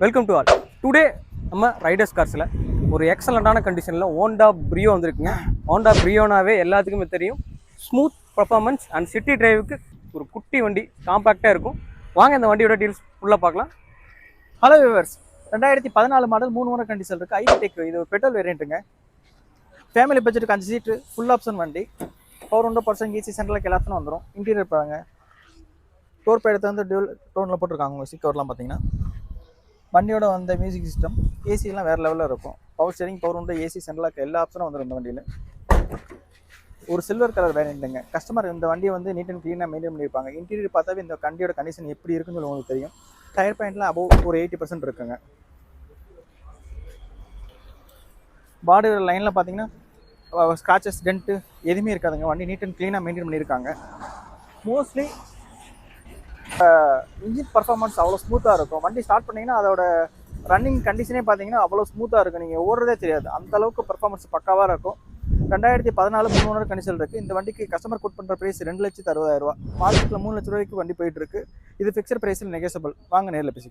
Welcome to all. Today நம்ம Riders கார்ஸில் ஒரு எக்ஸலண்ட்டான கண்டிஷனில் ஹோண்டா பிரியோ வந்திருக்குங்க. ஹோண்டா பிரியோனாவே எல்லாத்துக்குமே தெரியும். ஸ்மூத் பர்ஃபார்மன்ஸ் அண்ட் சிட்டி டிரைவுக்கு ஒரு குட்டி வண்டி, காம்பேக்டாக இருக்கும். வாங்க இந்த வண்டியோட டீல்ஸ் ஃபுல்லாக பார்க்கலாம். Hello viewers, 2014 model 3 owner condition இருக்குது. ஐடெக், இது ஒரு பெட்ரோல் வேரியண்ட்டுங்க. ஃபேமிலி பட்ஜெட்டுக்கு 5 சீட்டு, ஃபுல் ஆப்ஷன் வண்டி. பவர் 100% ஈஸி சென்ட்ரலுக்கு எல்லா ஆப்ஷனும் வந்துடும். இன்டீரியர் பாருங்க, டோர் பேடத்தை வந்து டியூல் டோனில் போட்டிருக்காங்க. உங்கள் ஸ்டிக்கர்லாம் பார்த்தீங்கன்னா வண்டியோட வந்த மியூசிக் சிஸ்டம், ஏசிலாம் வேறு லெவலில் இருக்கும். பவர் ஸ்டேரிங், பவர் உண்டு, ஏசி சென்ட்ரலுக்கு எல்லா ஆப்ஷனும் வந்துடும் இந்த வண்டியில். ஒரு சில்வர் கலர் வேரியண்ட்டுங்க. கஸ்டமர் இந்த வண்டியை வந்து நீட் அண்ட் க்ளீனாக மெயின்டைன் பண்ணியிருப்பாங்க. இன்டீரியர் பார்த்தாவே இந்த வண்டியோட கண்டிஷன் எப்படி இருக்குன்னு சொல்லி உங்களுக்கு தெரியும். டயர் பாயிண்ட்லாம் அபோவ் ஒரு 80% இருக்குங்க. பாடி லைனில் பார்த்தீங்கன்னா ஸ்க்ராச்சஸ், டென்ட்டு எதுவுமே இருக்காதுங்க. வண்டி நீட் அண்ட் க்ளீனாக மெயின்டைன் பண்ணியிருக்காங்க. மோஸ்ட்லி இன்ஜின் பர்ஃபார்மன்ஸ் அவ்வளோ ஸ்மூத்தாக இருக்கும். வண்டி ஸ்டார்ட் பண்ணிங்கன்னா அதோட ரன்னிங் கண்டிஷனே பார்த்தீங்கன்னா அவ்வளோ ஸ்மூத்தாக இருக்கும். நீங்கள் ஓடுறதே தெரியாது, அந்தளவுக்கு பர்ஃபார்மன்ஸ் பக்காவாக இருக்கும். 2014 3 ஓனர் கண்டிஷன் இருக்குது. இந்த வண்டிக்கு கஸ்டமர் கோட் பண்ணுற ப்ரைஸ் 2,60,000. மார்க்கெட்டில் 3 லட்ச ரூபாய்க்கு வண்டி போயிட்டு இருக்கு. இது ஃபிக்ஸட் ப்ரைஸில் நெகோசியபிள். வாங்க நேரில் பேசிக்கலாம்.